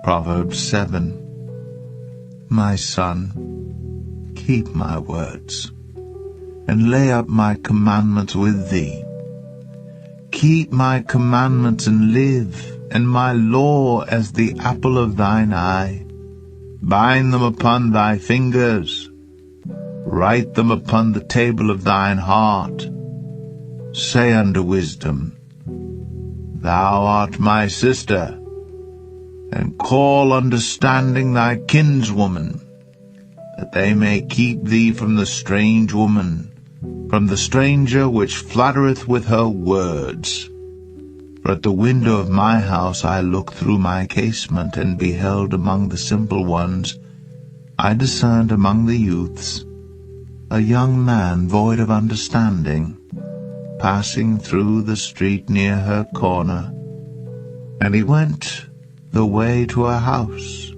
Proverbs 7. My son, keep my words, and lay up my commandments with thee. Keep my commandments and live, and my law as the apple of thine eye. Bind them upon thy fingers, write them upon the table of thine heart. Say unto wisdom, Thou art my sister, and call understanding thy kinswoman, that they may keep thee from the strange woman, from the stranger which flattereth with her words. For at the window of my house I looked through my casement, and beheld among the simple ones, I discerned among the youths, a young man void of understanding, passing through the street near her corner. And he went the way to a house,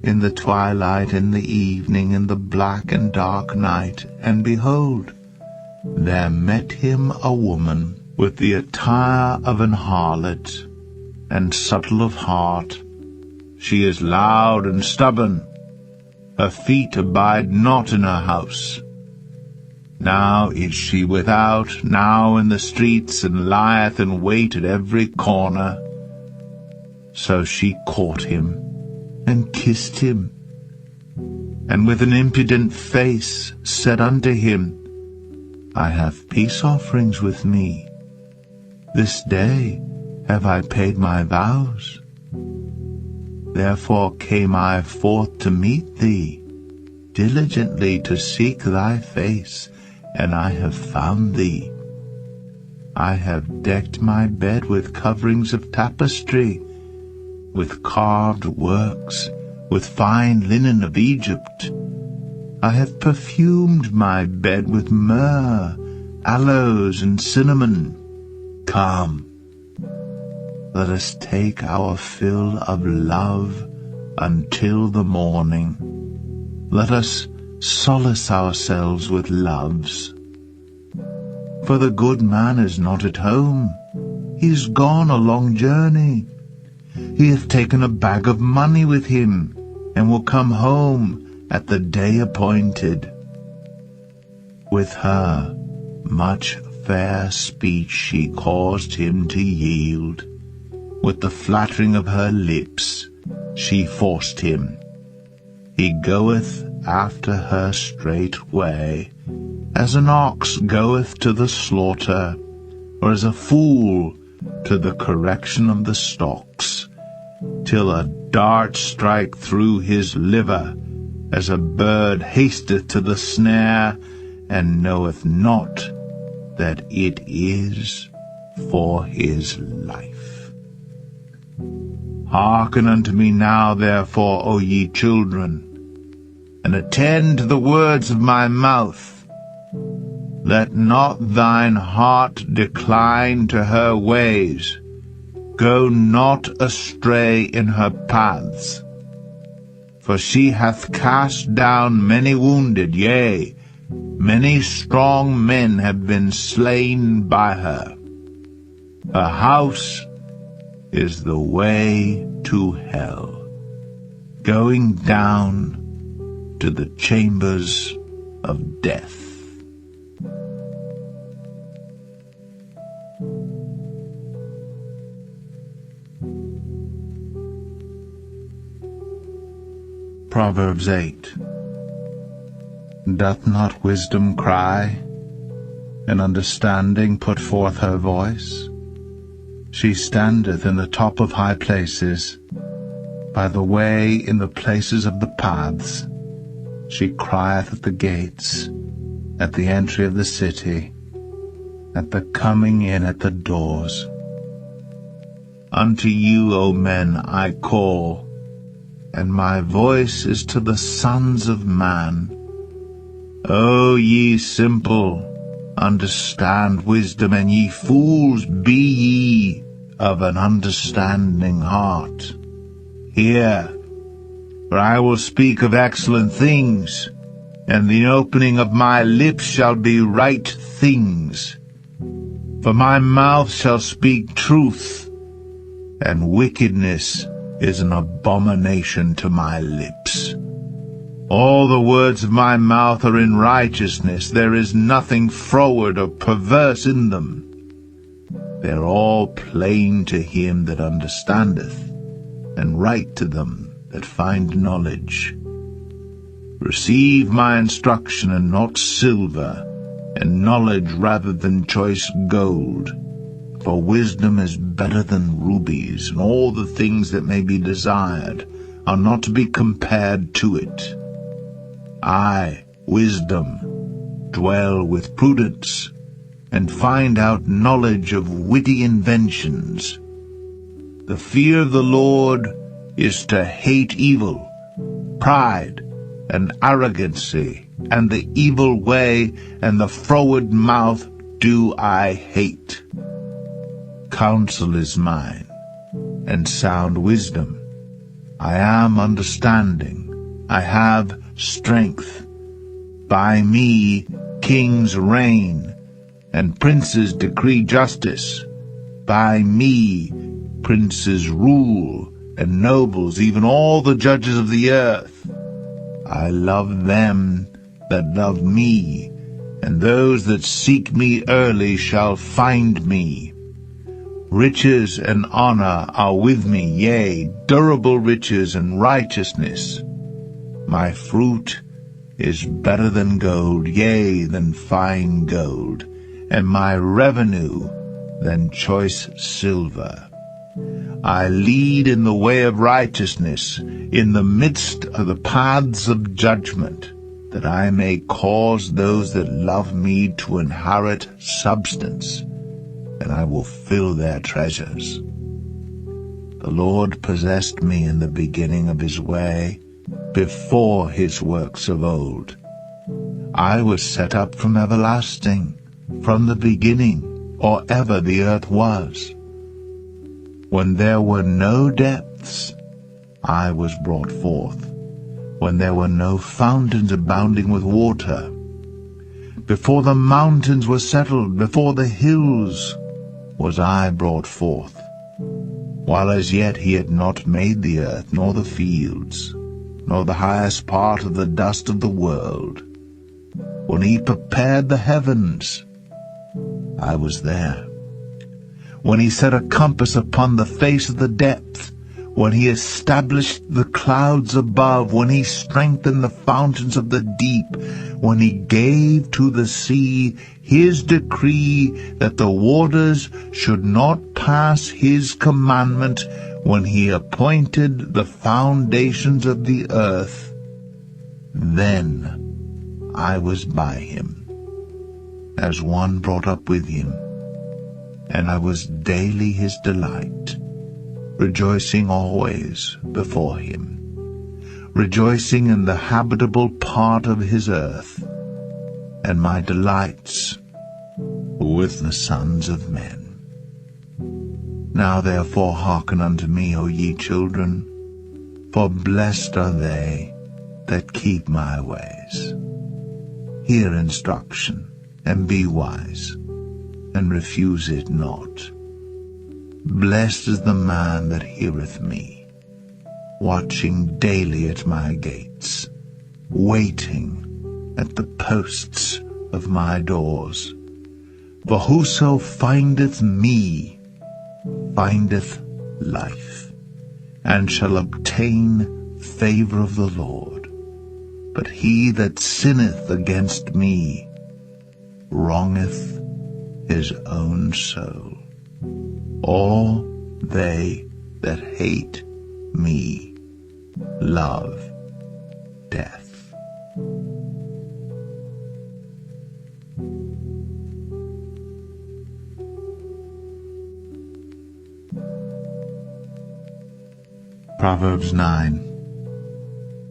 in the twilight, in the evening, in the black and dark night, and behold, there met him a woman with the attire of an harlot, and subtle of heart. She is loud and stubborn. Her feet abide not in her house. Now is she without, now in the streets, and lieth in wait at every corner. So she caught him, and kissed him, and with an impudent face said unto him, I have peace offerings with me. This day have I paid my vows. Therefore came I forth to meet thee, diligently to seek thy face, and I have found thee. I have decked my bed with coverings of tapestry, with carved works, with fine linen of Egypt. I have perfumed my bed with myrrh, aloes, and cinnamon. Come, let us take our fill of love until the morning. Let us solace ourselves with loves. For the good man is not at home. He is gone a long journey. He hath taken a bag of money with him, and will come home at the day appointed. With her much fair speech she caused him to yield. With the flattering of her lips she forced him. He goeth after her straightway, as an ox goeth to the slaughter, or as a fool to the correction of the stocks, till a dart strike through his liver, as a bird hasteth to the snare, and knoweth not that it is for his life. Hearken unto me now, therefore, O ye children, and attend to the words of my mouth. Let not thine heart decline to her ways. Go not astray in her paths. For she hath cast down many wounded, yea, many strong men have been slain by her. Her house is the way to hell, going down to the chambers of death. Proverbs 8. Doth not wisdom cry, and understanding put forth her voice? She standeth in the top of high places, by the way in the places of the paths. She crieth at the gates, at the entry of the city, at the coming in at the doors. Unto you, O men, I call, and my voice is to the sons of man. O ye simple, understand wisdom, and ye fools, be ye of an understanding heart. Hear, for I will speak of excellent things, and the opening of my lips shall be right things. For my mouth shall speak truth, and wickedness is an abomination to my lips. All the words of my mouth are in righteousness. There is nothing froward or perverse in them. They are all plain to him that understandeth, and right to them that find knowledge. Receive my instruction, and not silver, and knowledge rather than choice gold. For wisdom is better than rubies, and all the things that may be desired are not to be compared to it. I, wisdom, dwell with prudence, and find out knowledge of witty inventions. The fear of the Lord is to hate evil, pride, and arrogancy, and the evil way, and the froward mouth do I hate. Counsel is mine, and sound wisdom. I am understanding. I have strength. By me kings reign, and princes decree justice. By me princes rule, and nobles, even all the judges of the earth. I love them that love me, and those that seek me early shall find me. Riches and honor are with me, yea, durable riches and righteousness. My fruit is better than gold, yea, than fine gold, and my revenue than choice silver. I lead in the way of righteousness, in the midst of the paths of judgment, that I may cause those that love me to inherit substance, and I will fill their treasures. The Lord possessed me in the beginning of his way, before his works of old. I was set up from everlasting, from the beginning, or ever the earth was. When there were no depths, I was brought forth, when there were no fountains abounding with water. Before the mountains were settled, before the hills was I brought forth, while as yet he had not made the earth, nor the fields, nor the highest part of the dust of the world. When he prepared the heavens, I was there. When he set a compass upon the face of the depth, when he established the clouds above, when he strengthened the fountains of the deep, when he gave to the sea his decree that the waters should not pass his commandment, when he appointed the foundations of the earth, then I was by him, as one brought up with him, and I was daily his delight, rejoicing always before him, rejoicing in the habitable part of his earth, and my delights with the sons of men. Now therefore hearken unto me, O ye children, for blessed are they that keep my ways. Hear instruction, and be wise, and refuse it not. Blessed is the man that heareth me, watching daily at my gates, waiting at the posts of my doors. For whoso findeth me findeth life, and shall obtain favor of the Lord. But he that sinneth against me wrongeth his own soul. All they that hate me love death. Proverbs 9.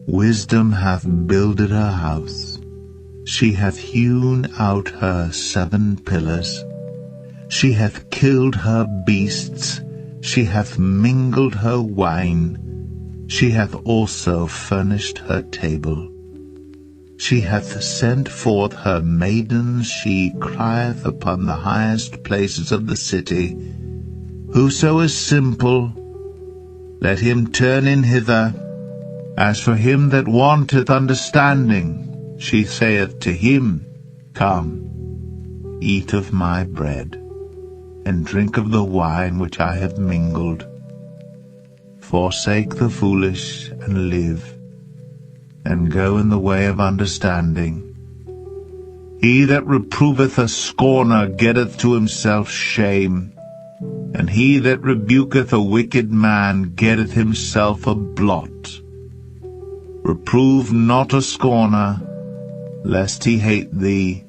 Wisdom hath builded her house. She hath hewn out her 7 pillars. She hath killed her beasts. She hath mingled her wine. She hath also furnished her table. She hath sent forth her maidens. She crieth upon the highest places of the city. Whoso is simple, let him turn in hither. As for him that wanteth understanding, she saith to him, Come, eat of my bread, and drink of the wine which I have mingled. Forsake the foolish, and live, and go in the way of understanding. He that reproveth a scorner getteth to himself shame, and he that rebuketh a wicked man getteth himself a blot. Reprove not a scorner, lest he hate thee.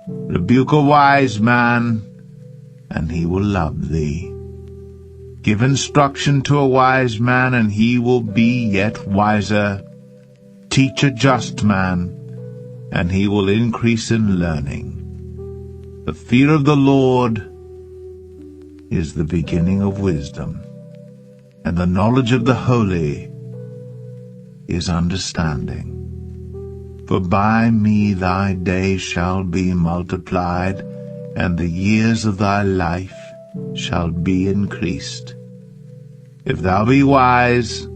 Rebuke a wise man, and he will love thee. Give instruction to a wise man, and he will be yet wiser. Teach a just man, and he will increase in learning. The fear of the Lord is the beginning of wisdom, and the knowledge of the holy is understanding. For by me thy days shall be multiplied, and the years of thy life shall be increased. If thou be wise,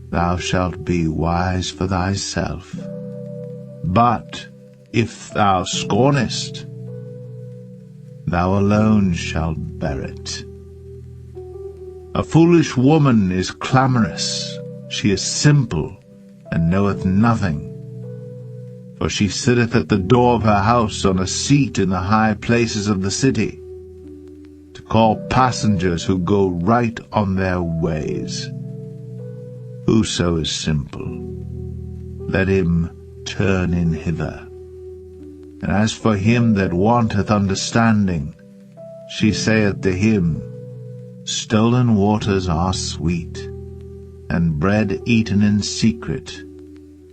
thou shalt be wise for thyself. But if thou scornest, thou alone shalt bear it. A foolish woman is clamorous, she is simple, and knoweth nothing. For she sitteth at the door of her house on a seat in the high places of the city, to call passengers who go right on their ways. Whoso is simple, let him turn in hither. And as for him that wanteth understanding, she saith to him, Stolen waters are sweet, and bread eaten in secret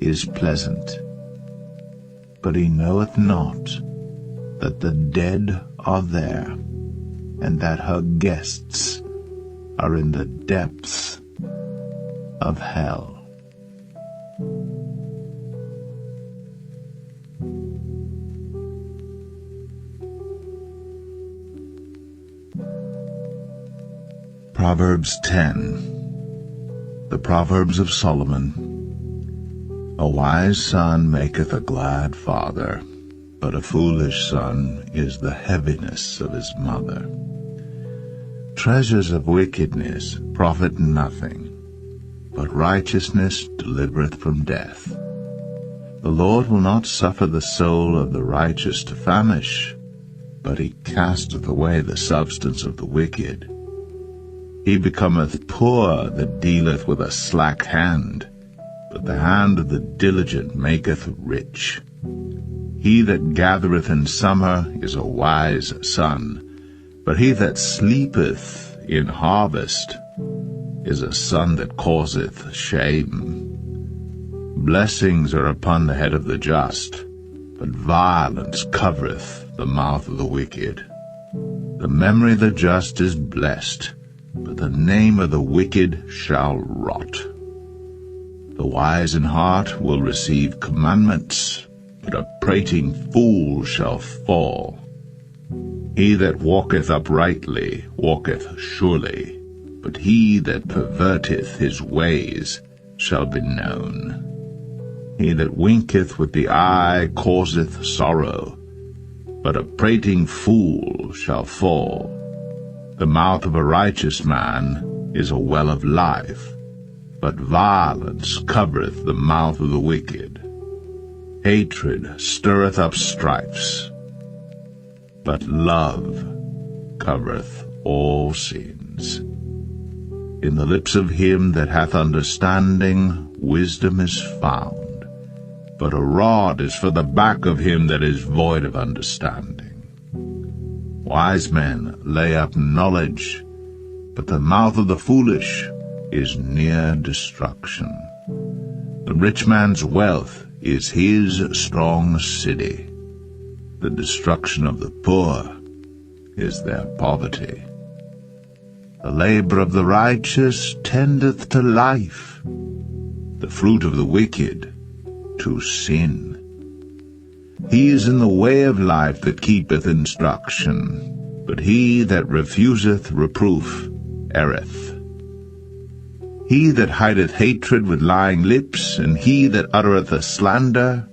is pleasant. But he knoweth not that the dead are there, and that her guests are in the depths of hell. Proverbs 10. The Proverbs of Solomon. A wise son maketh a glad father, but a foolish son is the heaviness of his mother. Treasures of wickedness profit nothing, but righteousness delivereth from death. The Lord will not suffer the soul of the righteous to famish, but he casteth away the substance of the wicked. He becometh poor that dealeth with a slack hand, but the hand of the diligent maketh rich. He that gathereth in summer is a wise son, but he that sleepeth in harvest is a son that causeth shame. Blessings are upon the head of the just, but violence covereth the mouth of the wicked. The memory of the just is blessed, but the name of the wicked shall rot. The wise in heart will receive commandments, but a prating fool shall fall. He that walketh uprightly walketh surely, but he that perverteth his ways shall be known. He that winketh with the eye causeth sorrow, but a prating fool shall fall. The mouth of a righteous man is a well of life, but violence covereth the mouth of the wicked. Hatred stirreth up strifes, but love covereth all sins. In the lips of him that hath understanding wisdom is found, but a rod is for the back of him that is void of understanding. Wise men lay up knowledge, but the mouth of the foolish is near destruction. The rich man's wealth is his strong city. The destruction of the poor is their poverty. The labor of the righteous tendeth to life, the fruit of the wicked to sin. He is in the way of life that keepeth instruction, but he that refuseth reproof erreth. He that hideth hatred with lying lips, and he that uttereth a slander,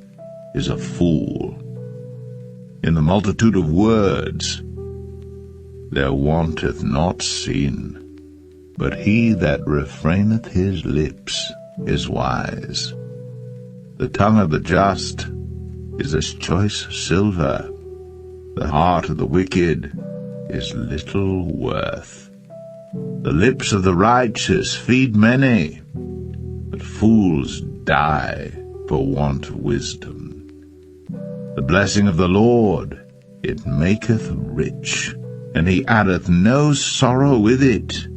is a fool. In the multitude of words there wanteth not sin, but he that refraineth his lips is wise. The tongue of the just is as choice silver, the heart of the wicked is little worth. The lips of the righteous feed many, but fools die for want of wisdom. The blessing of the Lord, it maketh rich, and he addeth no sorrow with it.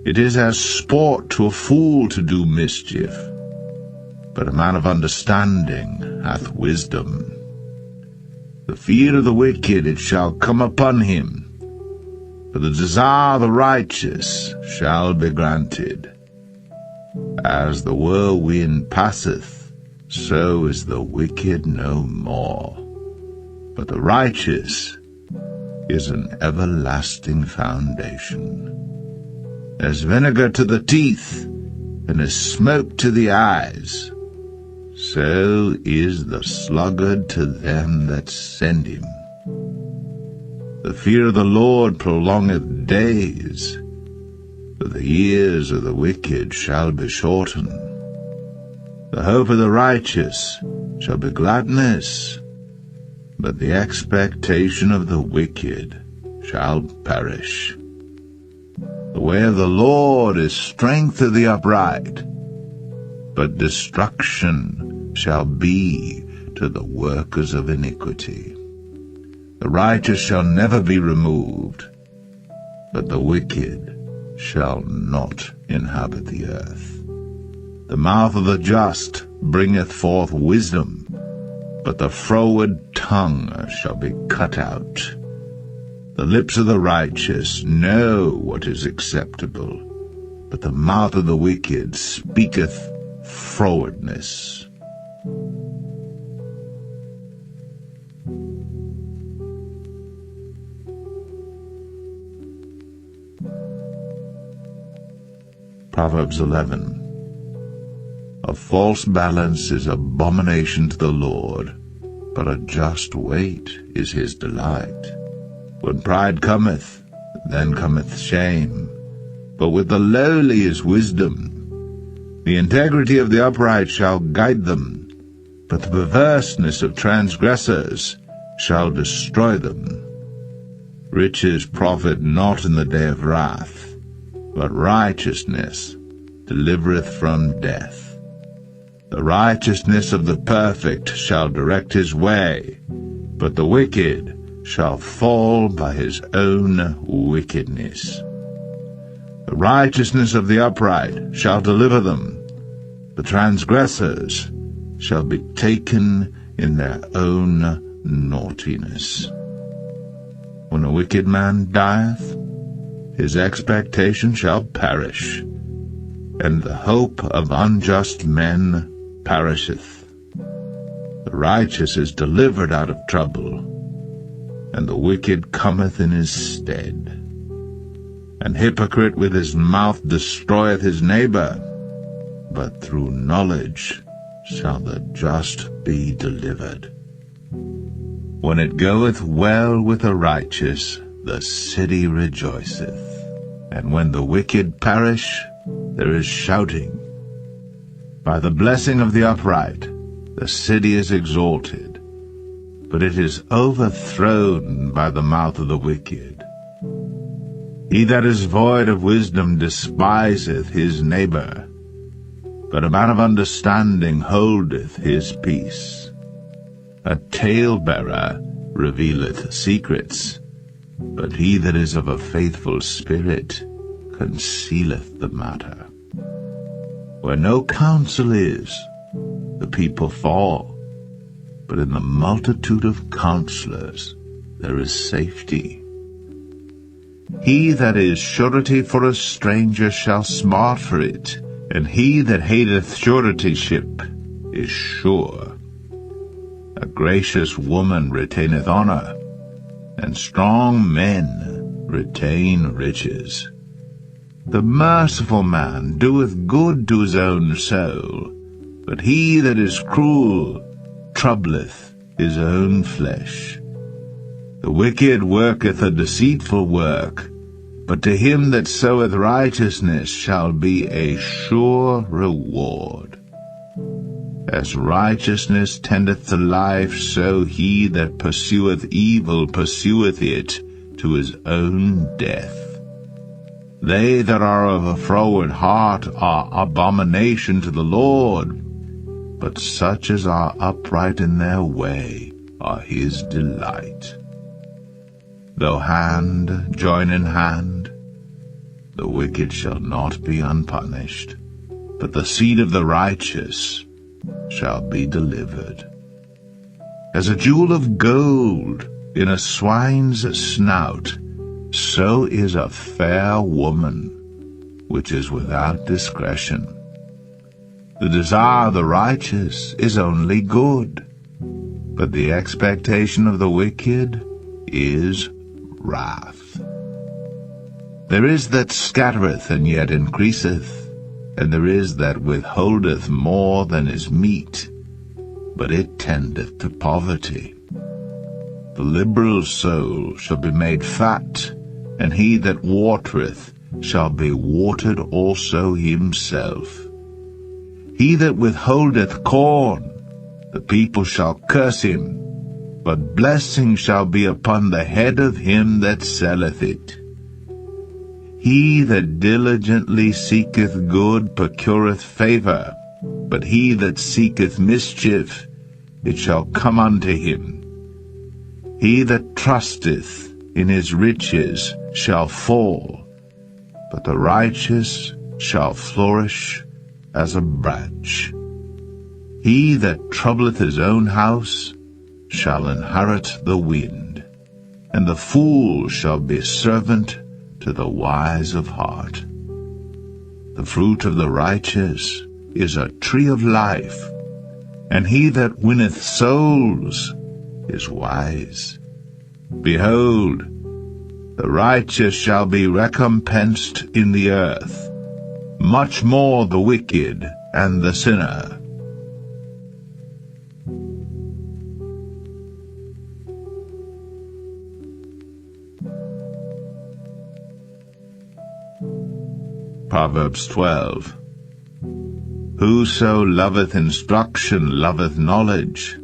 It is as sport to a fool to do mischief, but a man of understanding hath wisdom. The fear of the wicked it shall come upon him, but the desire of the righteous shall be granted. As the whirlwind passeth, so is the wicked no more, but the righteous is an everlasting foundation. As vinegar to the teeth, and as smoke to the eyes, so is the sluggard to them that send him. The fear of the Lord prolongeth days, but the years of the wicked shall be shortened. The hope of the righteous shall be gladness, but the expectation of the wicked shall perish. The way of the Lord is strength to the upright, but destruction shall be to the workers of iniquity. The righteous shall never be removed, but the wicked shall not inhabit the earth. The mouth of the just bringeth forth wisdom, but the froward tongue shall be cut out. The lips of the righteous know what is acceptable, but the mouth of the wicked speaketh frowardness. Proverbs 11. A false balance is abomination to the Lord, but a just weight is his delight. When pride cometh, then cometh shame, but with the lowly is wisdom. The integrity of the upright shall guide them, but the perverseness of transgressors shall destroy them. Riches profit not in the day of wrath, but righteousness delivereth from death. The righteousness of the perfect shall direct his way, but the wicked shall fall by his own wickedness. The righteousness of the upright shall deliver them, the transgressors shall be taken in their own naughtiness. When a wicked man dieth, his expectation shall perish, and the hope of unjust men perisheth. The righteous is delivered out of trouble, and the wicked cometh in his stead. An hypocrite with his mouth destroyeth his neighbor, but through knowledge shall the just be delivered. When it goeth well with the righteous, the city rejoiceth, and when the wicked perish, there is shouting. By the blessing of the upright, the city is exalted, but it is overthrown by the mouth of the wicked. He that is void of wisdom despiseth his neighbor, but a man of understanding holdeth his peace. A talebearer revealeth secrets, but he that is of a faithful spirit concealeth the matter. Where no counsel is, the people fall, but in the multitude of counselors there is safety. He that is surety for a stranger shall smart for it, and he that hateth suretyship is sure. A gracious woman retaineth honor, and strong men retain riches. The merciful man doeth good to his own soul, but he that is cruel troubleth his own flesh. The wicked worketh a deceitful work, but to him that soweth righteousness shall be a sure reward. As righteousness tendeth to life, so he that pursueth evil pursueth it to his own death. They that are of a froward heart are abomination to the Lord, but such as are upright in their way are his delight. Though hand join in hand, the wicked shall not be unpunished, but the seed of the righteous shall be delivered. As a jewel of gold in a swine's snout, so is a fair woman which is without discretion. The desire of the righteous is only good, but the expectation of the wicked is wrath. There is that scattereth and yet increaseth, and there is that withholdeth more than is meet, but it tendeth to poverty. The liberal soul shall be made fat, and he that watereth shall be watered also himself. He that withholdeth corn, the people shall curse him, but blessing shall be upon the head of him that selleth it. He that diligently seeketh good procureth favor, but he that seeketh mischief, it shall come unto him. He that trusteth in his riches shall fall, but the righteous shall flourish as a branch. He that troubleth his own house shall inherit the wind, and the fool shall be servant to the wise of heart. The fruit of the righteous is a tree of life, and he that winneth souls is wise. Behold, the righteous shall be recompensed in the earth, much more the wicked and the sinner. Proverbs 12. Whoso loveth instruction loveth knowledge,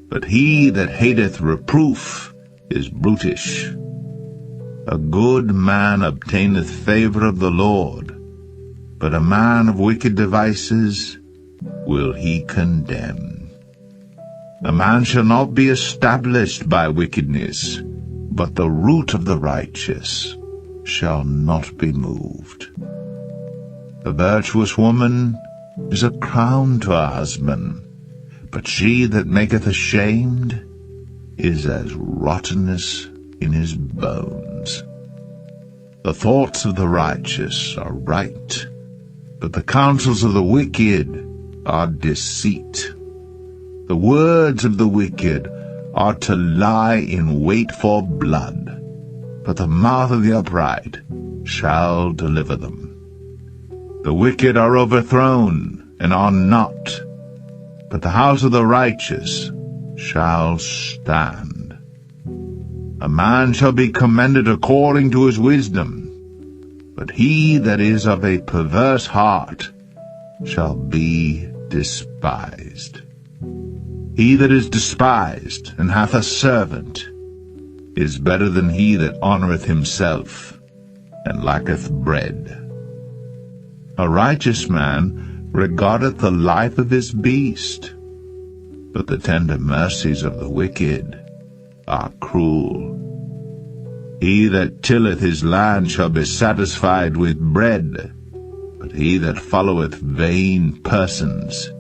but he that hateth reproof is brutish. A good man obtaineth favor of the Lord, but a man of wicked devices will he condemn. A man shall not be established by wickedness, but the root of the righteous shall not be moved. A virtuous woman is a crown to her husband, but she that maketh ashamed is as rottenness in his bones. The thoughts of the righteous are right, but the counsels of the wicked are deceit. The words of the wicked are to lie in wait for blood, but the mouth of the upright shall deliver them. The wicked are overthrown and are not, but the house of the righteous shall stand. A man shall be commended according to his wisdom, but he that is of a perverse heart shall be despised. He that is despised and hath a servant is better than he that honoureth himself and lacketh bread. A righteous man regardeth the life of his beast, but the tender mercies of the wicked are cruel. He that tilleth his land shall be satisfied with bread, but he that followeth vain persons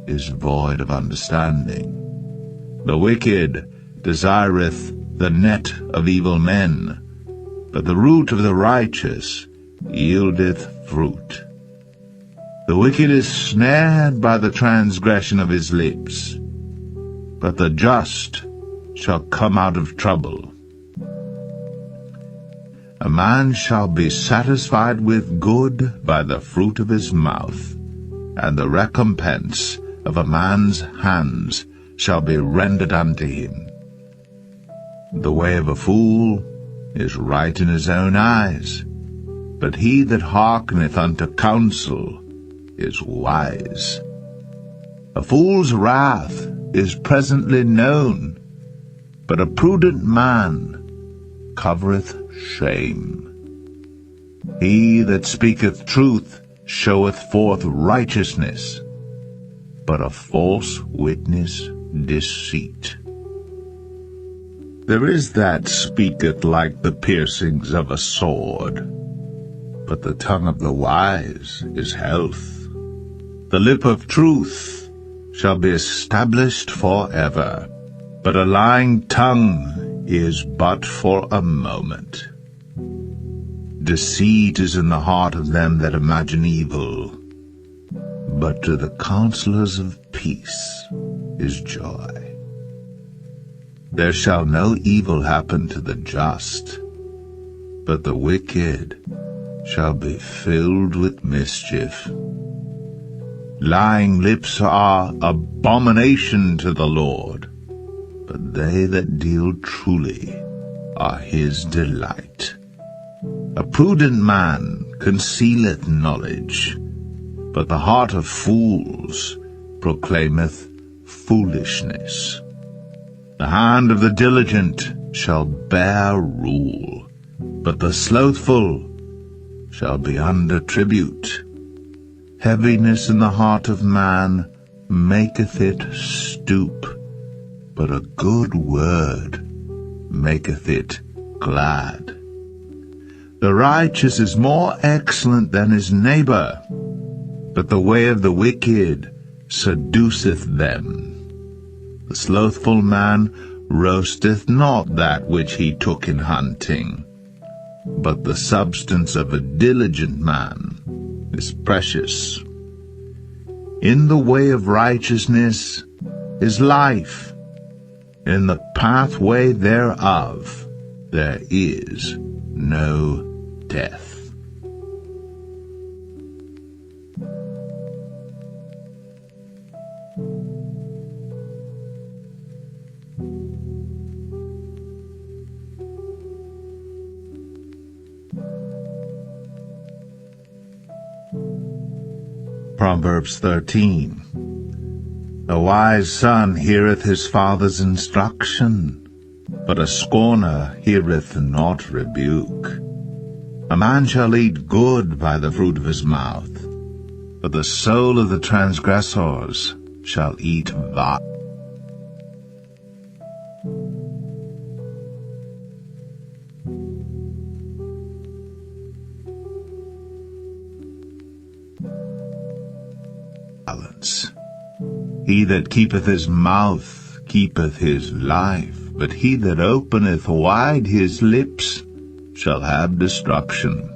is void of understanding. The wicked desireth the net of evil men, but the root of the righteous yieldeth fruit. The wicked is snared by the transgression of his lips, but the just shall come out of trouble. A man shall be satisfied with good by the fruit of his mouth, and the recompense of a man's hands shall be rendered unto him. The way of a fool is right in his own eyes, but he that hearkeneth unto counsel is wise. A fool's wrath is presently known, but a prudent man covereth shame. He that speaketh truth showeth forth righteousness, but a false witness deceit. There is that speaketh like the piercings of a sword, but the tongue of the wise is health. The lip of truth shall be established forever, but a lying tongue is but for a moment. Deceit is in the heart of them that imagine evil, but to the counselors of peace is joy. There shall no evil happen to the just, but the wicked shall be filled with mischief. Lying lips are abomination to the Lord, but they that deal truly are his delight. A prudent man concealeth knowledge, but the heart of fools proclaimeth foolishness. The hand of the diligent shall bear rule, but the slothful shall be under tribute. Heaviness in the heart of man maketh it stoop, but a good word maketh it glad. The righteous is more excellent than his neighbor, but the way of the wicked seduceth them. The slothful man roasteth not that which he took in hunting, but the substance of a diligent man is precious. In the way of righteousness is life, in the pathway thereof there is no death. Proverbs 13. A wise son heareth his father's instruction, but a scorner heareth not rebuke. A man shall eat good by the fruit of his mouth, but the soul of the transgressors shall eat violence. He that keepeth his mouth keepeth his life, but he that openeth wide his lips shall have destruction.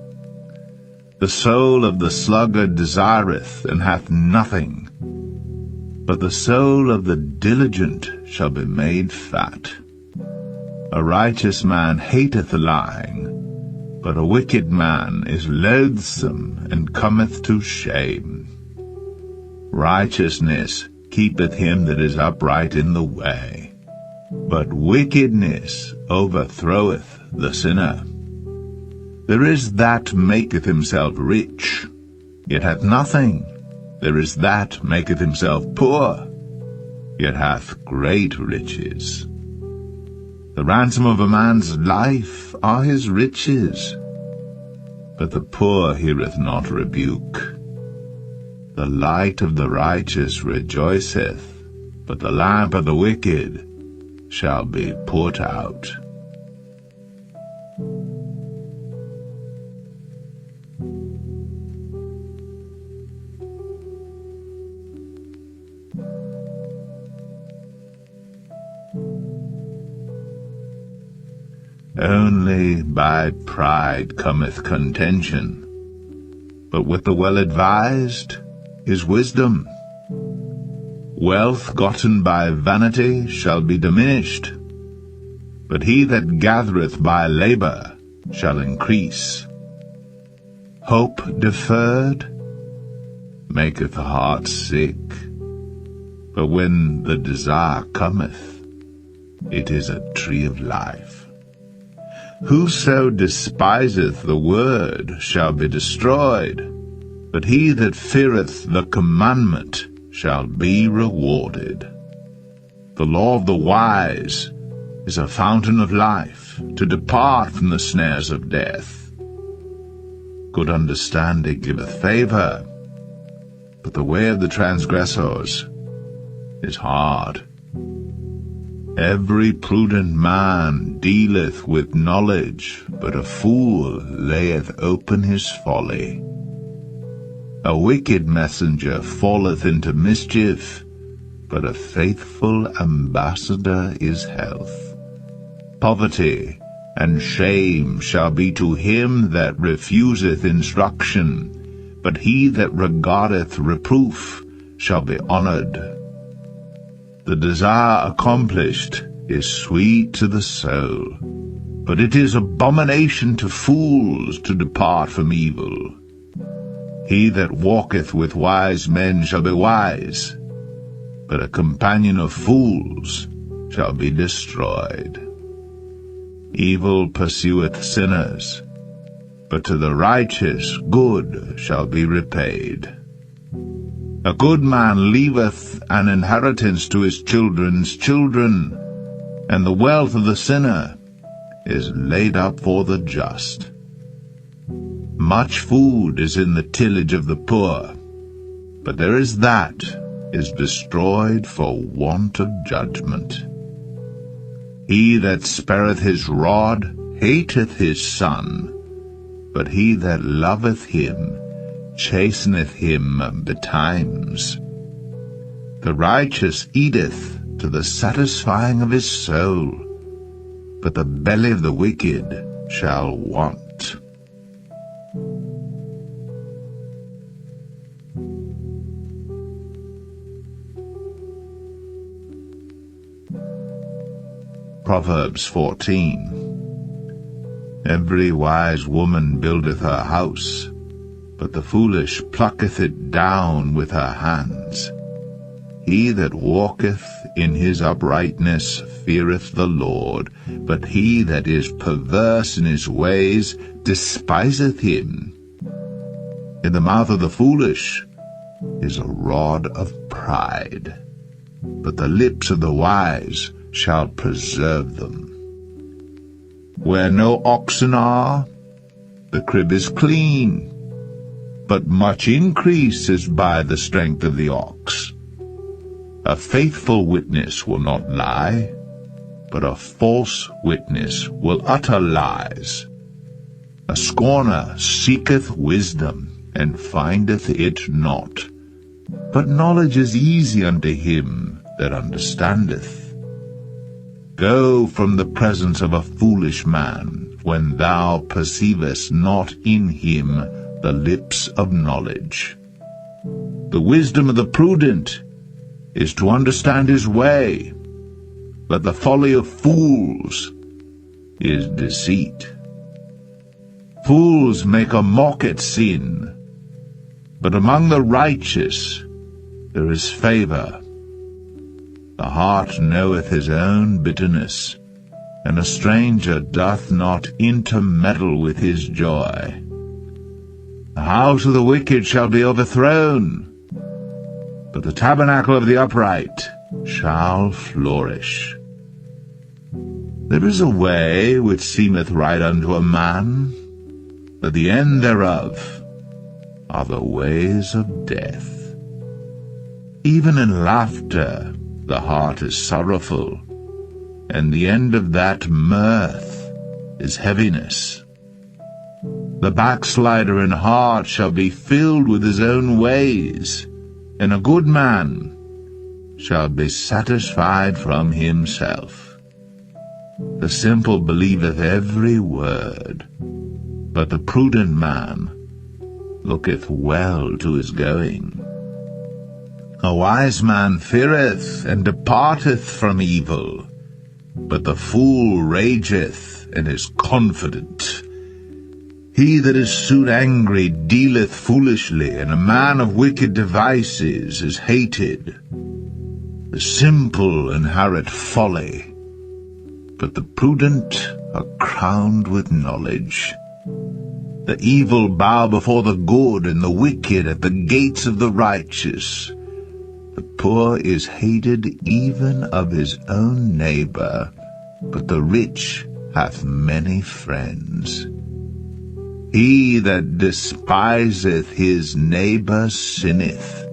The soul of the sluggard desireth, and hath nothing, but the soul of the diligent shall be made fat. A righteous man hateth lying, but a wicked man is loathsome, and cometh to shame. Righteousness keepeth him that is upright in the way, but wickedness overthroweth the sinner. There is that maketh himself rich, yet hath nothing. There is that maketh himself poor, yet hath great riches. The ransom of a man's life are his riches, but the poor heareth not rebuke. The light of the righteous rejoiceth, but the lamp of the wicked shall be put out. Only by pride cometh contention, but with the well-advised is wisdom. Wealth gotten by vanity shall be diminished, but he that gathereth by labor shall increase. Hope deferred maketh the heart sick, but when the desire cometh, it is a tree of life. Whoso despiseth the word shall be destroyed, but he that feareth the commandment shall be rewarded. The law of the wise is a fountain of life, to depart from the snares of death. Good understanding giveth favor, but the way of the transgressors is hard. Every prudent man dealeth with knowledge, but a fool layeth open his folly. A wicked messenger falleth into mischief, but a faithful ambassador is health. Poverty and shame shall be to him that refuseth instruction, but he that regardeth reproof shall be honored. The desire accomplished is sweet to the soul, but it is abomination to fools to depart from evil. He that walketh with wise men shall be wise, but a companion of fools shall be destroyed. Evil pursueth sinners, but to the righteous good shall be repaid. A good man leaveth an inheritance to his children's children, and the wealth of the sinner is laid up for the just. Much food is in the tillage of the poor, but there is that is destroyed for want of judgment. He that spareth his rod hateth his son, but he that loveth him chasteneth him betimes. The righteous eateth to the satisfying of his soul, but the belly of the wicked shall want. Proverbs 14. Every wise woman buildeth her house, but the foolish plucketh it down with her hands. He that walketh in his uprightness feareth the Lord, but he that is perverse in his ways despiseth him. In the mouth of the foolish is a rod of pride, but the lips of the wise shall preserve them. Where no oxen are, the crib is clean, but much increase is by the strength of the ox. A faithful witness will not lie, but a false witness will utter lies. A scorner seeketh wisdom, and findeth it not, but knowledge is easy unto him that understandeth. Go from the presence of a foolish man, when thou perceivest not in him the lips of knowledge. The wisdom of the prudent is to understand his way, but the folly of fools is deceit. Fools make a mock at sin, but among the righteous there is favor. The heart knoweth his own bitterness, and a stranger doth not intermeddle with his joy. The house of the wicked shall be overthrown, but the tabernacle of the upright shall flourish. There is a way which seemeth right unto a man, but the end thereof are the ways of death. Even in laughter the heart is sorrowful, and the end of that mirth is heaviness. The backslider in heart shall be filled with his own ways, and a good man shall be satisfied from himself. The simple believeth every word, but the prudent man looketh well to his going. A wise man feareth and departeth from evil, but the fool rageth and is confident. He that is soon angry dealeth foolishly, and a man of wicked devices is hated. The simple inherit folly, but the prudent are crowned with knowledge. The evil bow before the good, and the wicked at the gates of the righteous. The poor is hated even of his own neighbor, but the rich hath many friends. He that despiseth his neighbor sinneth,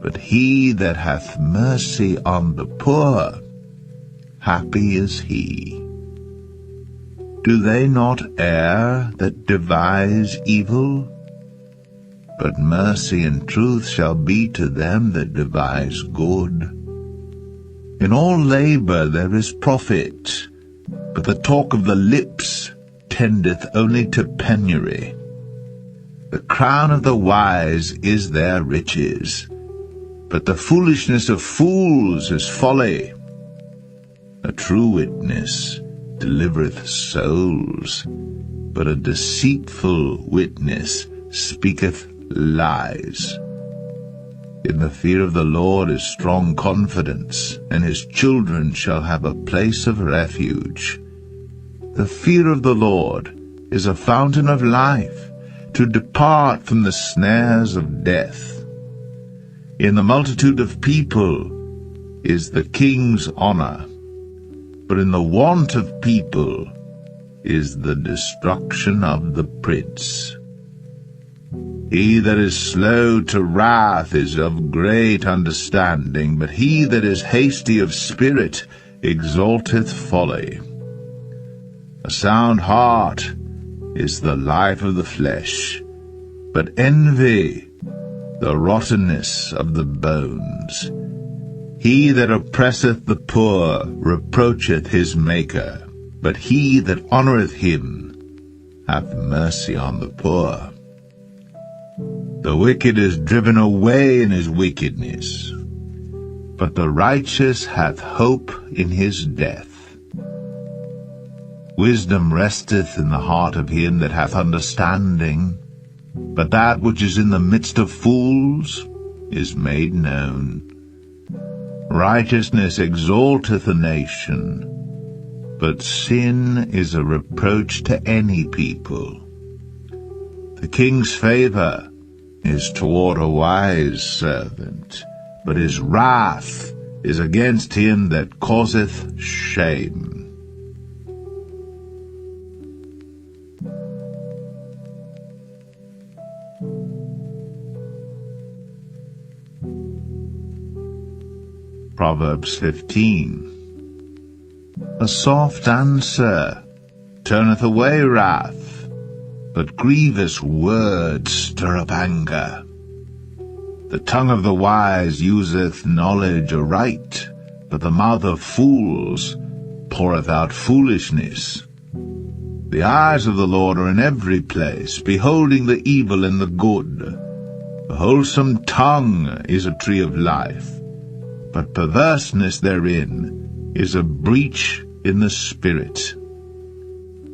but he that hath mercy on the poor, happy is he. Do they not err that devise evil? But mercy and truth shall be to them that devise good. In all labor there is profit, but the talk of the lips tendeth only to penury. The crown of the wise is their riches, but the foolishness of fools is folly. A true witness delivereth souls, but a deceitful witness speaketh lies. In the fear of the Lord is strong confidence, and his children shall have a place of refuge. The fear of the Lord is a fountain of life, to depart from the snares of death. In the multitude of people is the king's honor, but in the want of people is the destruction of the prince. He that is slow to wrath is of great understanding, but he that is hasty of spirit exalteth folly. A sound heart is the life of the flesh, but envy the rottenness of the bones. He that oppresseth the poor reproacheth his Maker, but he that honoureth him hath mercy on the poor. The wicked is driven away in his wickedness, but the righteous hath hope in his death. Wisdom resteth in the heart of him that hath understanding, but that which is in the midst of fools is made known. Righteousness exalteth a nation, but sin is a reproach to any people. The king's favor is toward a wise servant, but his wrath is against him that causeth shame. Proverbs 15. A soft answer turneth away wrath, but grievous words stir up anger. The tongue of the wise useth knowledge aright, but the mouth of fools poureth out foolishness. The eyes of the Lord are in every place, beholding the evil and the good. The wholesome tongue is a tree of life, but perverseness therein is a breach in the spirit.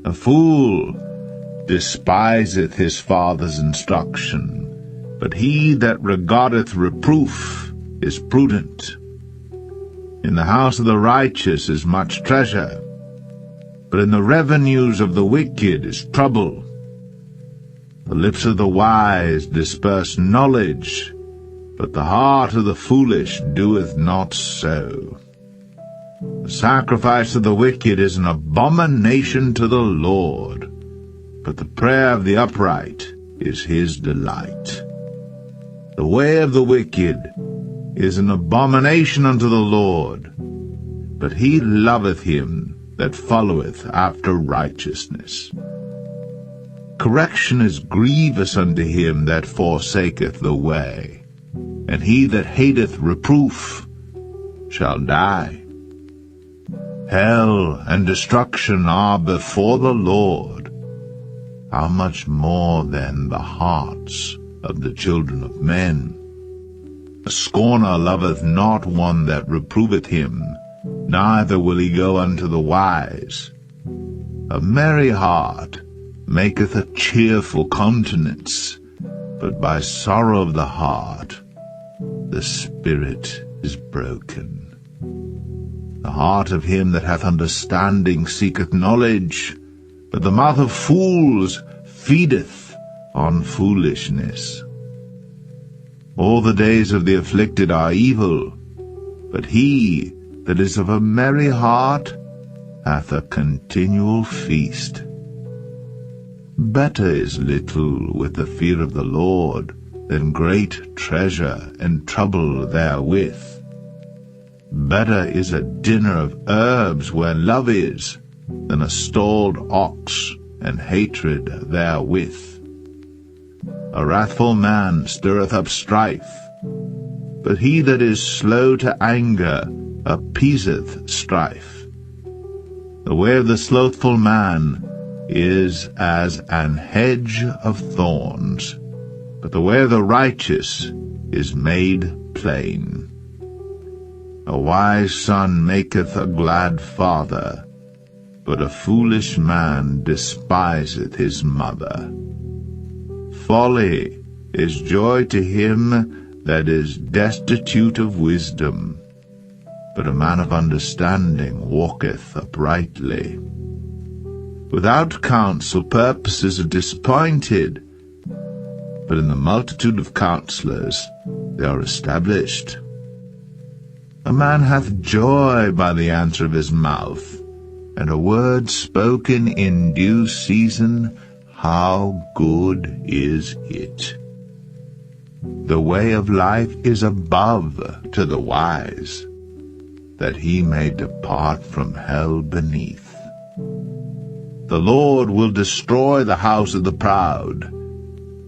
A fool despiseth his father's instruction, but he that regardeth reproof is prudent. In the house of the righteous is much treasure, but in the revenues of the wicked is trouble. The lips of the wise disperse knowledge, but the heart of the foolish doeth not so. The sacrifice of the wicked is an abomination to the Lord, but the prayer of the upright is his delight. The way of the wicked is an abomination unto the Lord, but he loveth him that followeth after righteousness. Correction is grievous unto him that forsaketh the way, and he that hateth reproof shall die. Hell and destruction are before the Lord. How much more then the hearts of the children of men? A scorner loveth not one that reproveth him, neither will he go unto the wise. A merry heart maketh a cheerful countenance, but by sorrow of the heart the spirit is broken. The heart of him that hath understanding seeketh knowledge, but the mouth of fools feedeth on foolishness. All the days of the afflicted are evil, but he that is of a merry heart hath a continual feast. Better is little with the fear of the Lord than great treasure and trouble therewith. Better is a dinner of herbs where love is, than a stalled ox and hatred therewith. A wrathful man stirreth up strife, but he that is slow to anger appeaseth strife. The way of the slothful man is as an hedge of thorns, but the way of the righteous is made plain. A wise son maketh a glad father, but a foolish man despiseth his mother. Folly is joy to him that is destitute of wisdom, but a man of understanding walketh uprightly. Without counsel purposes are disappointed, but in the multitude of counselors they are established. A man hath joy by the answer of his mouth, and a word spoken in due season, how good is it! The way of life is above to the wise, that he may depart from hell beneath. The Lord will destroy the house of the proud,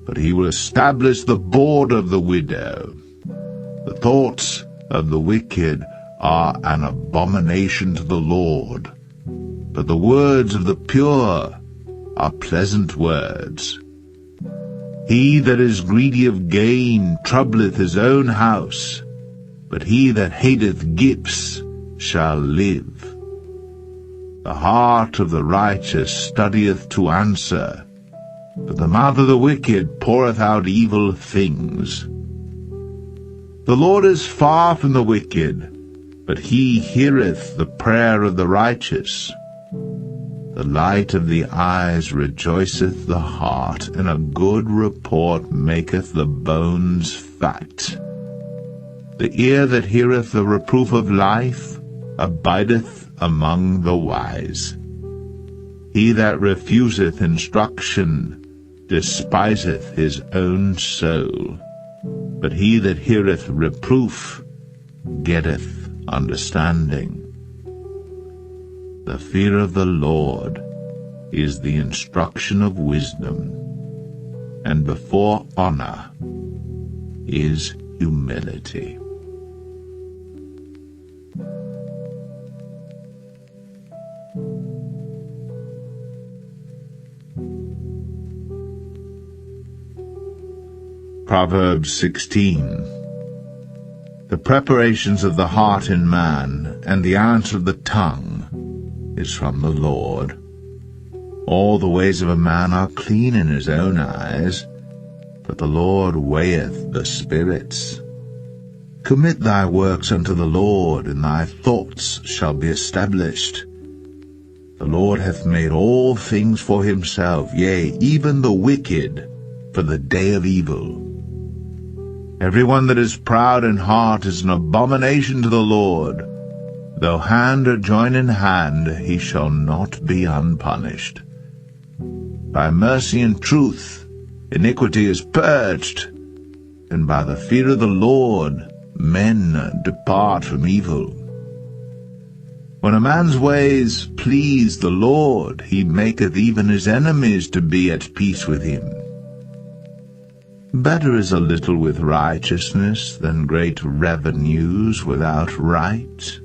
but he will establish the board of the widow. The thoughts of the wicked are an abomination to the Lord, but the words of the pure are pleasant words. He that is greedy of gain troubleth his own house, but he that hateth gifts shall live. The heart of the righteous studieth to answer, but the mouth of the wicked poureth out evil things. The Lord is far from the wicked, but he heareth the prayer of the righteous. The light of the eyes rejoiceth the heart, and a good report maketh the bones fat. The ear that heareth the reproof of life abideth among the wise. He that refuseth instruction despiseth his own soul, but he that heareth reproof getteth understanding. The fear of the Lord is the instruction of wisdom, and before honor is humility. Proverbs 16. The preparations of the heart in man, and the answer of the tongue, is from the Lord. All the ways of a man are clean in his own eyes, but the Lord weigheth the spirits. Commit thy works unto the Lord, and thy thoughts shall be established. The Lord hath made all things for himself, yea, even the wicked for the day of evil. Every one that is proud in heart is an abomination to the Lord. Though hand join in hand, he shall not be unpunished. By mercy and truth iniquity is purged, and by the fear of the Lord men depart from evil. When a man's ways please the Lord, he maketh even his enemies to be at peace with him. Better is a little with righteousness than great revenues without right.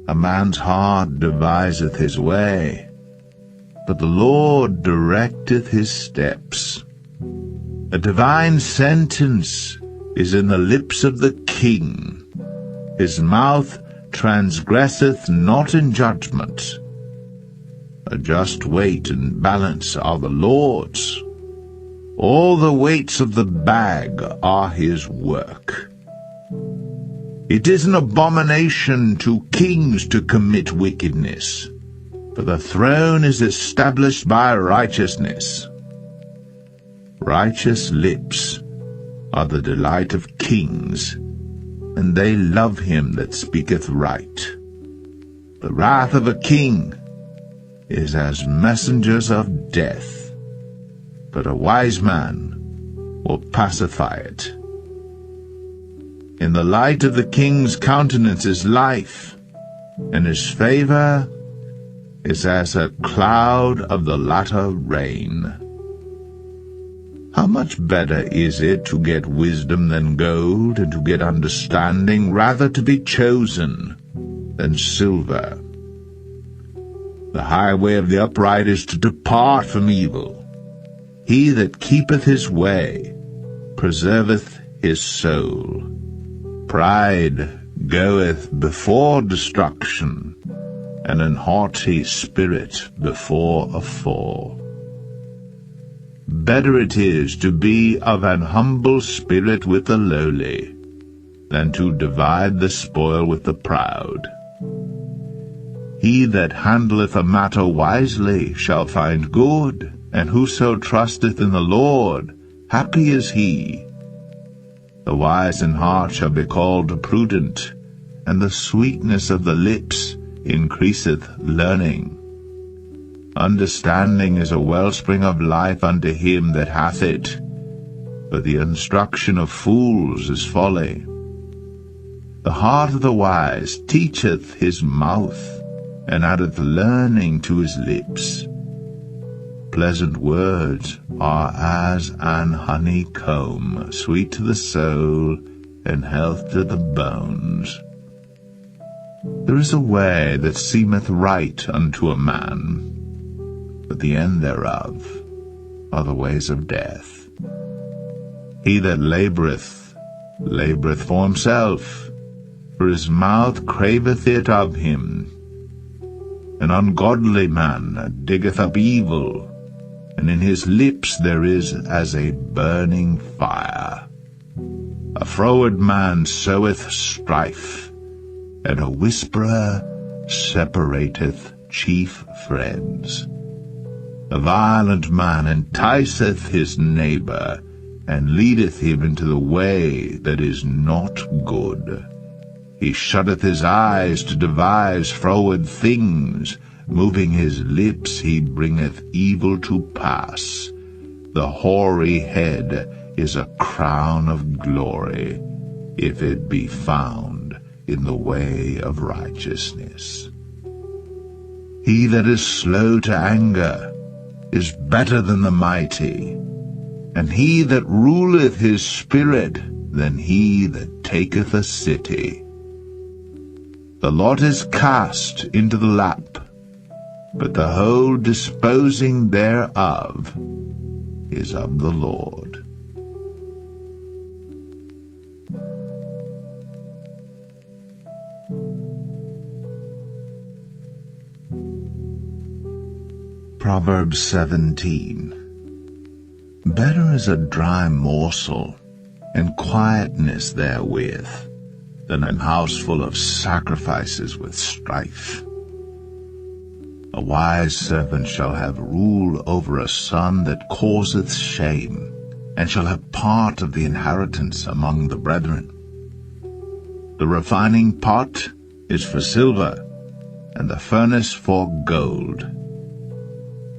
A man's heart deviseth his way, but the Lord directeth his steps. A divine sentence is in the lips of the king. His mouth transgresseth not in judgment. A just weight and balance are the Lord's. All the weights of the bag are his work. It is an abomination to kings to commit wickedness, for the throne is established by righteousness. Righteous lips are the delight of kings, and they love him that speaketh right. The wrath of a king is as messengers of death, but a wise man will pacify it. In the light of the king's countenance is life, and his favor is as a cloud of the latter rain. How much better is it to get wisdom than gold, and to get understanding rather to be chosen than silver. The highway of the upright is to depart from evil. He that keepeth his way preserveth his soul. Pride goeth before destruction, and an haughty spirit before a fall. Better it is to be of an humble spirit with the lowly, than to divide the spoil with the proud. He that handleth a matter wisely shall find good, and whoso trusteth in the Lord, happy is he. The wise in heart shall be called prudent, and the sweetness of the lips increaseth learning. Understanding is a wellspring of life unto him that hath it, but the instruction of fools is folly. The heart of the wise teacheth his mouth, and addeth learning to his lips. Pleasant words are as an honeycomb, sweet to the soul, and health to the bones. There is a way that seemeth right unto a man, but the end thereof are the ways of death. He that laboureth, laboureth for himself, for his mouth craveth it of him. An ungodly man diggeth up evil, and in his lips there is as a burning fire. A froward man soweth strife, and a whisperer separateth chief friends. A violent man enticeth his neighbor, and leadeth him into the way that is not good. He shutteth his eyes to devise froward things. Moving his lips he bringeth evil to pass. The hoary head is a crown of glory, if it be found in the way of righteousness. He that is slow to anger is better than the mighty, and he that ruleth his spirit than he that taketh a city. The lot is cast into the lap, but the whole disposing thereof is of the Lord. Proverbs 17. Better is a dry morsel, and quietness therewith, than an house full of sacrifices with strife. A wise servant shall have rule over a son that causeth shame, and shall have part of the inheritance among the brethren. The refining pot is for silver, and the furnace for gold,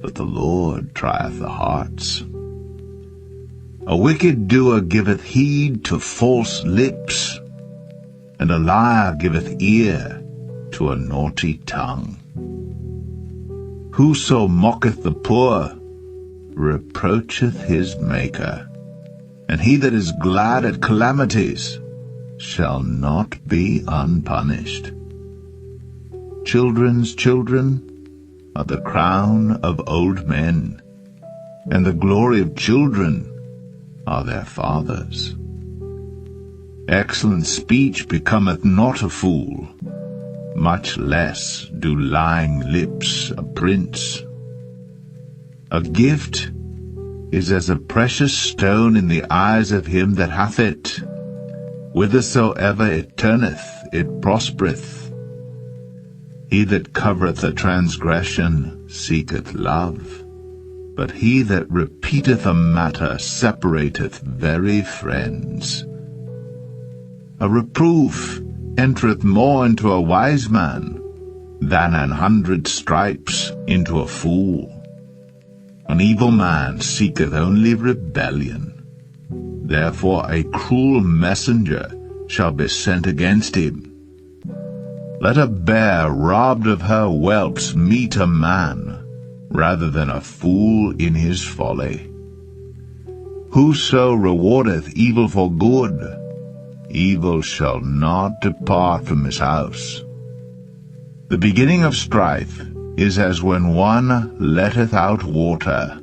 but the Lord trieth the hearts. A wicked doer giveth heed to false lips, and a liar giveth ear to a naughty tongue. Whoso mocketh the poor reproacheth his Maker, and he that is glad at calamities shall not be unpunished. Children's children are the crown of old men, and the glory of children are their fathers. Excellent speech becometh not a fool, much less do lying lips a prince. A gift is as a precious stone in the eyes of him that hath it. Whithersoever it turneth, it prospereth. He that covereth a transgression seeketh love, but he that repeateth a matter separateth very friends. A reproof entereth more into a wise man than 100 stripes into a fool. An evil man seeketh only rebellion. Therefore a cruel messenger shall be sent against him. Let a bear robbed of her whelps meet a man, rather than a fool in his folly. Whoso rewardeth evil for good, evil shall not depart from his house. The beginning of strife is as when one letteth out water.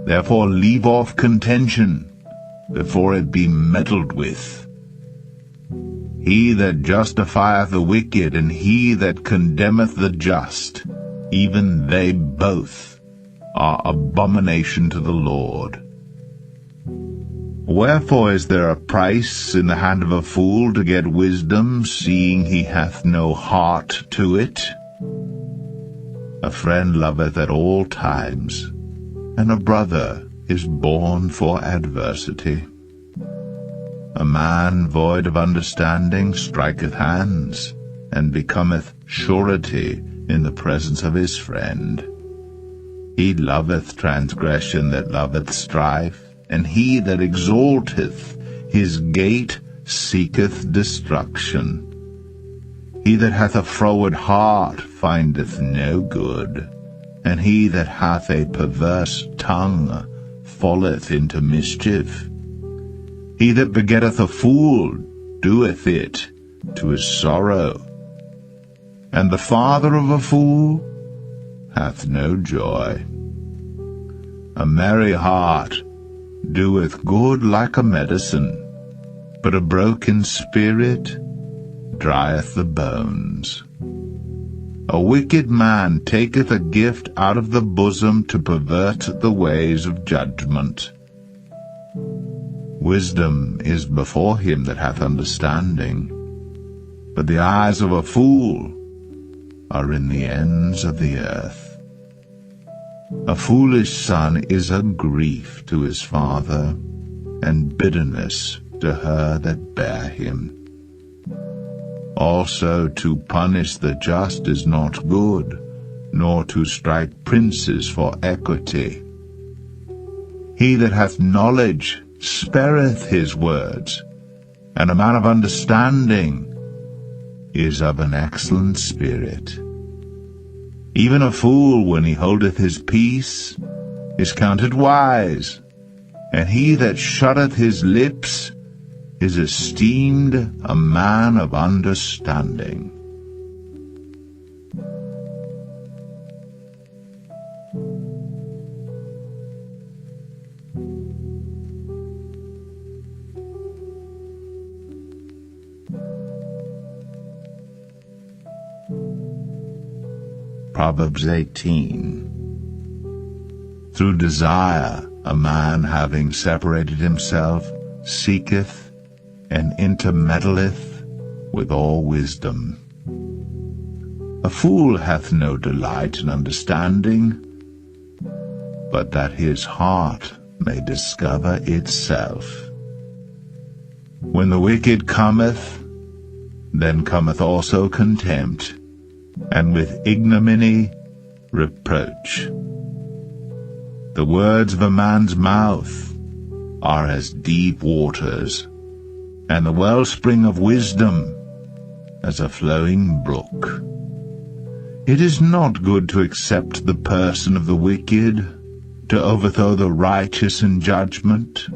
Therefore leave off contention before it be meddled with. He that justifieth the wicked, and he that condemneth the just, even they both are abomination to the Lord. Wherefore is there a price in the hand of a fool to get wisdom, seeing he hath no heart to it? A friend loveth at all times, and a brother is born for adversity. A man void of understanding striketh hands, and becometh surety in the presence of his friend. He loveth transgression that loveth strife, and he that exalteth his gate seeketh destruction. He that hath a froward heart findeth no good, and he that hath a perverse tongue falleth into mischief. He that begetteth a fool doeth it to his sorrow, and the father of a fool hath no joy. A merry heart doeth good like a medicine, but a broken spirit drieth the bones. A wicked man taketh a gift out of the bosom to pervert the ways of judgment. Wisdom is before him that hath understanding, but the eyes of a fool are in the ends of the earth. A foolish son is a grief to his father, and bitterness to her that bare him. Also to punish the just is not good, nor to strike princes for equity. He that hath knowledge spareth his words, and a man of understanding is of an excellent spirit. Even a fool, when he holdeth his peace, is counted wise, and he that shutteth his lips is esteemed a man of understanding. Proverbs 18. Through desire a man, having separated himself, seeketh and intermeddleth with all wisdom. A fool hath no delight in understanding, but that his heart may discover itself. When the wicked cometh, then cometh also contempt, and with ignominy reproach. The words of a man's mouth are as deep waters, and the wellspring of wisdom as a flowing brook. It is not good to accept the person of the wicked, to overthrow the righteous in judgment.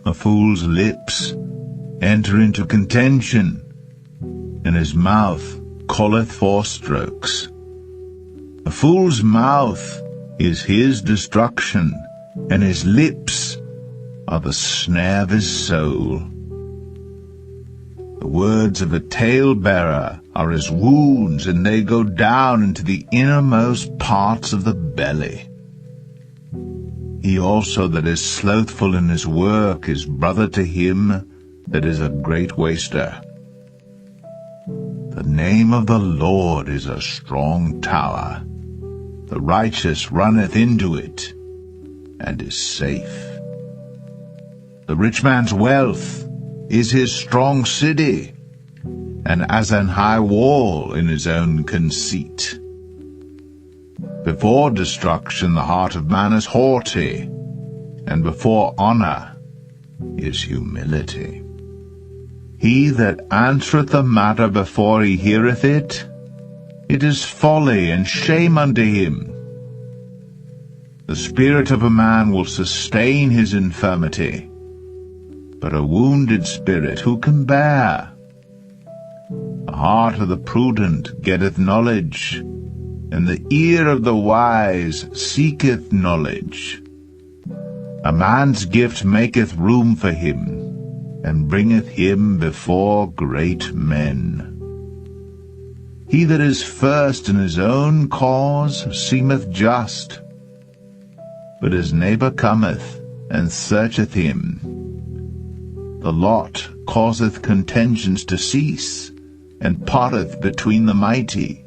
A fool's lips enter into contention, and his mouth calleth for strokes. A fool's mouth is his destruction, and his lips are the snare of his soul. The words of a talebearer are as wounds, and they go down into the innermost parts of the belly. He also that is slothful in his work is brother to him that is a great waster. The name of the Lord is a strong tower. The righteous runneth into it, and is safe. The rich man's wealth is his strong city, and as an high wall in his own conceit. Before destruction the heart of man is haughty, and before honor is humility. He that answereth the matter before he heareth it, it is folly and shame unto him. The spirit of a man will sustain his infirmity, but a wounded spirit who can bear? The heart of the prudent getteth knowledge, and the ear of the wise seeketh knowledge. A man's gift maketh room for him, and bringeth him before great men. He that is first in his own cause seemeth just, but his neighbor cometh and searcheth him. The lot causeth contentions to cease, and parteth between the mighty.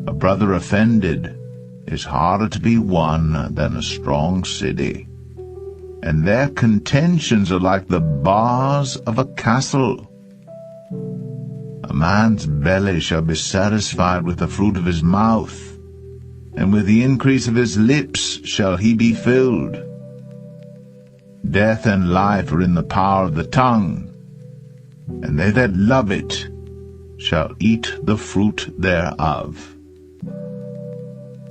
A brother offended is harder to be won than a strong city, and their contentions are like the bars of a castle. A man's belly shall be satisfied with the fruit of his mouth, and with the increase of his lips shall he be filled. Death and life are in the power of the tongue, and they that love it shall eat the fruit thereof.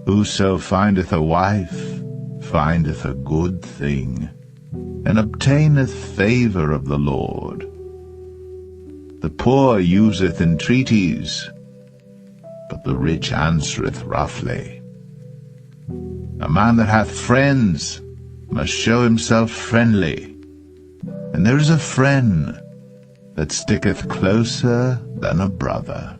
Whoso findeth a wife findeth a good thing, and obtaineth favor of the Lord. The poor useth entreaties, but the rich answereth roughly. A man that hath friends must show himself friendly, and there is a friend that sticketh closer than a brother.